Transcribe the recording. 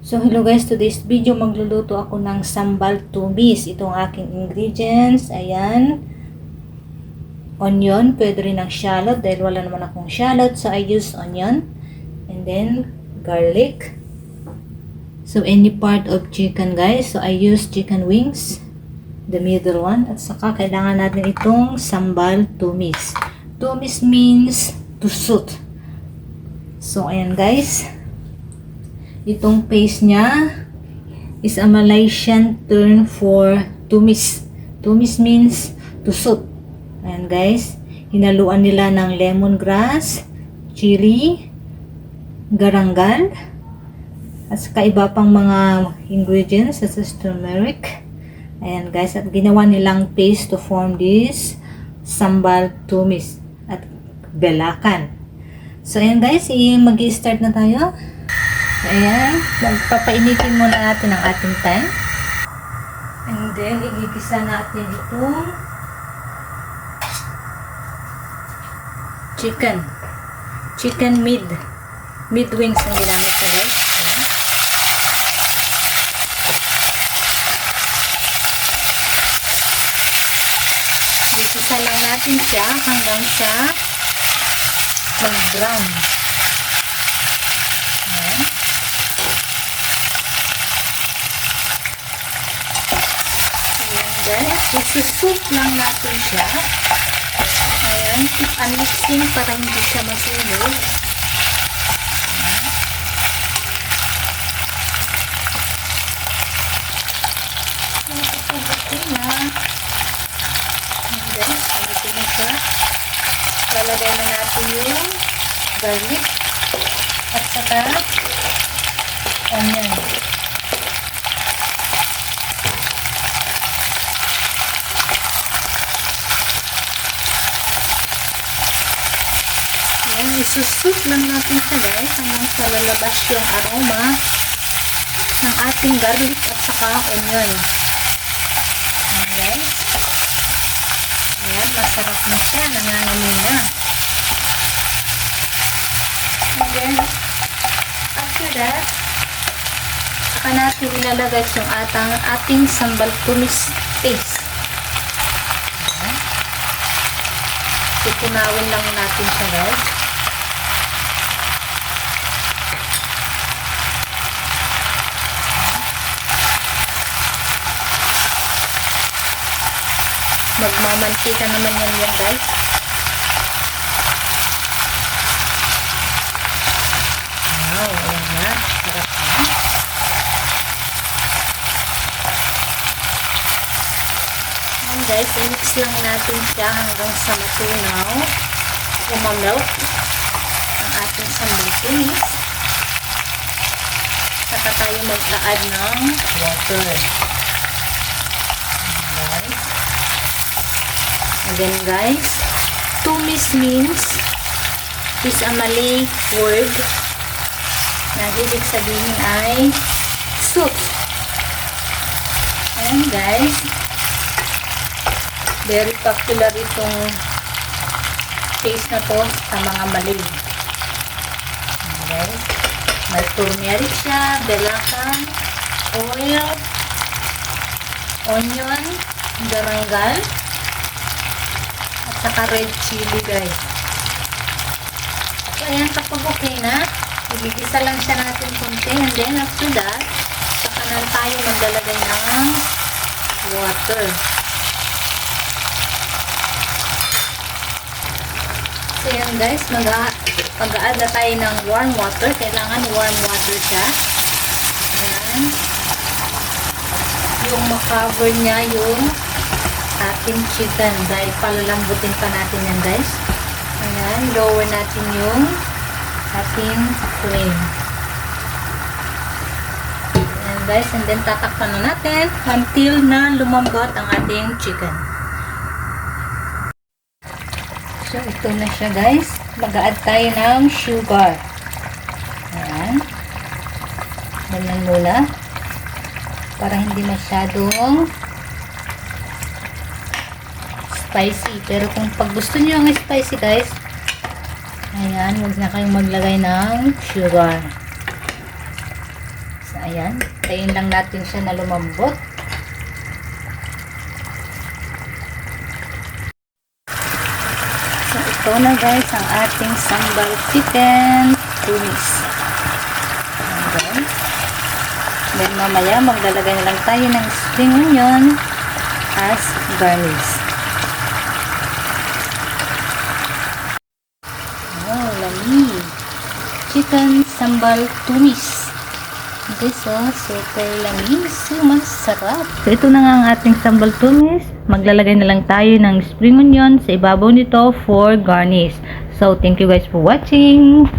So hello guys, today's video magluluto ako ng sambal tumis. Itong aking ingredients, ayan. Onion, pwede rin ng shallot dahil wala naman akong shallot, so I use onion. And then garlic. So any part of chicken guys, so I use chicken wings, the middle one. At saka kailangan natin itong sambal tumis. Tumis means to suit. So ayan guys. Itong paste niya is a Malaysian term for tumis. Tumis means to suit. Ayan guys. Hinaluan nila ng lemongrass, chili, garanggal, at saka iba pang mga ingredients such as turmeric. Ayan guys. At ginawa nilang paste to form this sambal tumis at belacan. So ayan guys. Mag-i-start na tayo. Ayan, magpapainitin muna natin ang ating pan. And then, igigisa natin itong chicken mid wings ang ginamit ko guys. Ayan. Igigisa lang natin siya hanggang sa mag-brown. Ayan. Guys, isusoup lang natin siya. Ayan, keep on mixing para hindi siya masunog. Ito na. And then, ito na siya. Lalagay na natin yung garlic at saka onion. Isusoup lang natin siya guys hanggang sa lalabas yung aroma ng ating garlic at saka onion. Ayan guys. Ayan, masarap na siya. Nangangamoy na. And then, after that, saka natin ilalagay yung ating sambal tumis paste. Ayan. Tutunawin lang natin siya guys. Magmamantika naman yan guys. Wow, ayan na. Sarap na. Ayan guys, i-mix lang natin siya hanggang sa matunaw. Umamelt ang ating sambal tumis. Saka tayo mag-add ng water. Again guys, tumis means is a Malay word na ibig sabihin ay soup. Ayan guys, very popular itong taste na to sa mga Malay. Ayan guys, may turmeric siya, belacan, oil, onion, garanggal, saka red chili guys. So ayan, kapag okay na, igigisa lang siya natin konti, and then after that, saka na tayo maglalagay ng water. So ayan guys, mag-a-add na tayo ng warm water. Kailangan warm water siya. Ayan. Yung makover niya yung ating chicken dahil palalambutin pa natin yan guys. Ayan, lower natin yung ating flame. Ayan guys, and then tatakpan na natin until na lumambot ang ating chicken. So ito na siya guys. Mag-add tayo ng sugar. Ayan. Ganyan muna para hindi masyadong spicy. Pero kung pag gusto niyo ang spicy guys, ayan, huwag na kayong maglagay ng sugar. So, Ayan. Tayin lang natin siya na lumambot. So, ito na guys ang ating sambal chicken tumis. Ayan. Then, mamaya maglalagay na lang tayo ng spring onion as garnish. Oh, lami. Chicken sambal tumis. Guys, oh, super lami. So, masarap. So, ito na nga ang ating sambal tumis. Maglalagay na lang tayo ng spring onion sa ibabaw nito for garnish. So, thank you guys for watching.